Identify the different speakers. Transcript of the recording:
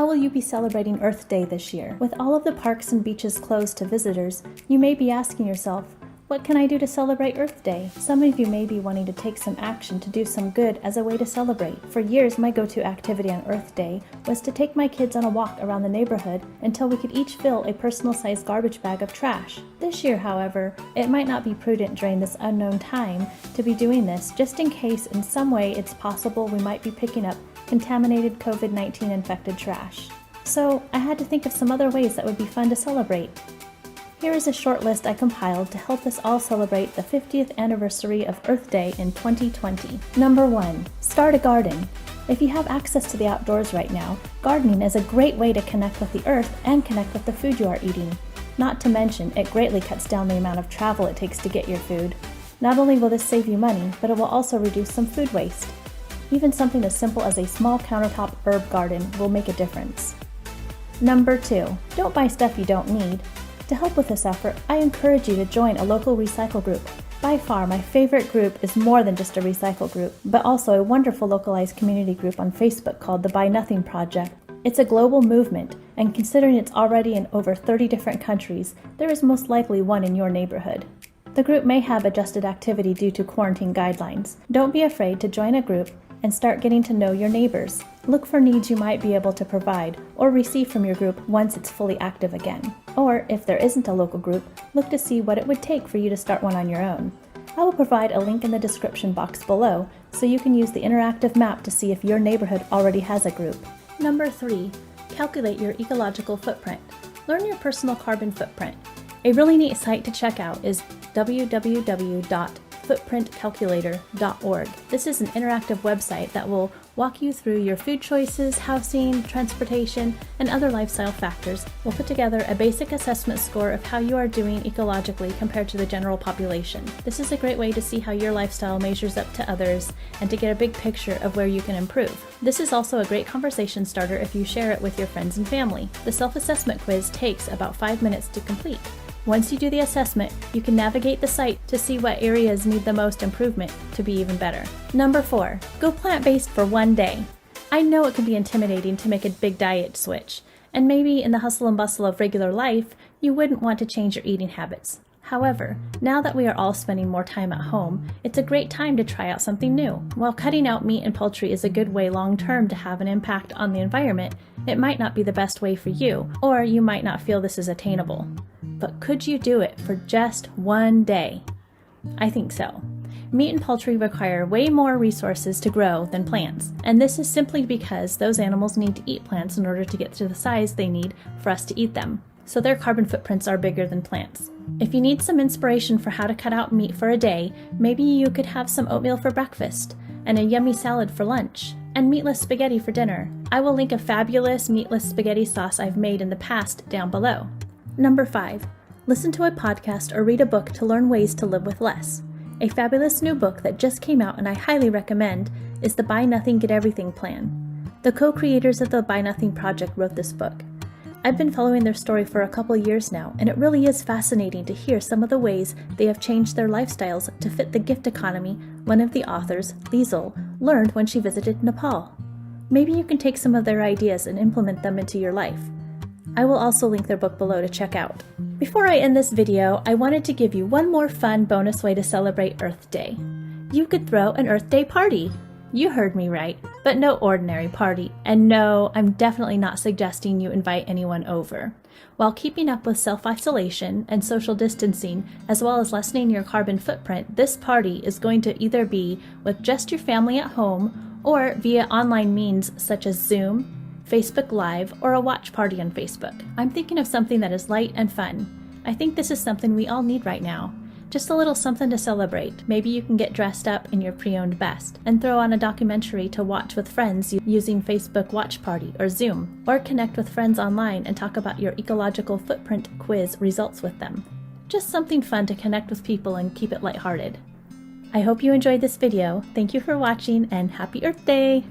Speaker 1: How will you be celebrating Earth Day this year? With all of the parks and beaches closed to visitors, you may be asking yourself, what can I do to celebrate Earth Day? Some of you may be wanting to take some action to do some good as a way to celebrate. For years, my go-to activity on Earth Day was to take my kids on a walk around the neighborhood until we could each fill a personal-sized garbage bag of trash. This year, however, it might not be prudent during this unknown time to be doing this, just in case in some way it's possible we might be picking up contaminated COVID-19 infected trash. So I had to think of some other ways that would be fun to celebrate. Here is a short list I compiled to help us all celebrate the 50th anniversary of Earth Day in 2020. Number 1. Start a garden. If you have access to the outdoors right now, gardening is a great way to connect with the earth and connect with the food you are eating. Not to mention, it greatly cuts down the amount of travel it takes to get your food. Not only will this save you money, but it will also reduce some food waste. Even something as simple as a small countertop herb garden will make a difference. Number 2. Don't buy stuff you don't need. To help with this effort, I encourage you to join a local recycle group. By far, my favorite group is more than just a recycle group, but also a wonderful localized community group on Facebook called the Buy Nothing Project. It's a global movement, and considering it's already in over 30 different countries, there is most likely one in your neighborhood. The group may have adjusted activity due to quarantine guidelines. Don't be afraid to join a group and start getting to know your neighbors. Look for needs you might be able to provide or receive from your group once it's fully active again. Or, if there isn't a local group, look to see what it would take for you to start one on your own. I will provide a link in the description box below so you can use the interactive map to see if your neighborhood already has a group. Number 3. Calculate your ecological footprint. Learn your personal carbon footprint. A really neat site to check out is www.footprintcalculator.org. This is an interactive website that will walk you through your food choices, housing, transportation, and other lifestyle factors. We'll put together a basic assessment score of how you are doing ecologically compared to the general population. This is a great way to see how your lifestyle measures up to others and to get a big picture of where you can improve. This is also a great conversation starter if you share it with your friends and family. The self-assessment quiz takes about 5 minutes to complete. Once you do the assessment, you can navigate the site to see what areas need the most improvement to be even better. Number 4, go plant-based for one day. I know it can be intimidating to make a big diet switch, and maybe in the hustle and bustle of regular life, you wouldn't want to change your eating habits. However, now that we are all spending more time at home, it's a great time to try out something new. While cutting out meat and poultry is a good way long-term to have an impact on the environment, it might not be the best way for you, or you might not feel this is attainable. But could you do it for just one day? I think so. Meat and poultry require way more resources to grow than plants, and this is simply because those animals need to eat plants in order to get to the size they need for us to eat them. So their carbon footprints are bigger than plants. If you need some inspiration for how to cut out meat for a day, maybe you could have some oatmeal for breakfast, and a yummy salad for lunch, and meatless spaghetti for dinner. I will link a fabulous meatless spaghetti sauce I've made in the past down below. Number 5. Listen to a podcast or read a book to learn ways to live with less. A fabulous new book that just came out and I highly recommend is the Buy Nothing, Get Everything Plan. The co-creators of the Buy Nothing Project wrote this book. I've been following their story for a couple years now, and it really is fascinating to hear some of the ways they have changed their lifestyles to fit the gift economy one of the authors, Liesl, learned when she visited Nepal. Maybe you can take some of their ideas and implement them into your life. I will also link their book below to check out. Before I end this video, I wanted to give you one more fun bonus way to celebrate Earth Day. You could throw an Earth Day party. You heard me right, but no ordinary party. And no, I'm definitely not suggesting you invite anyone over. While keeping up with self-isolation and social distancing, as well as lessening your carbon footprint, this party is going to either be with just your family at home or via online means such as Zoom, Facebook Live, or a watch party on Facebook. I'm thinking of something that is light and fun. I think this is something we all need right now. Just a little something to celebrate. Maybe you can get dressed up in your pre-owned best and throw on a documentary to watch with friends using Facebook Watch Party or Zoom, or connect with friends online and talk about your ecological footprint quiz results with them. Just something fun to connect with people and keep it lighthearted. I hope you enjoyed this video. Thank you for watching and happy Earth Day!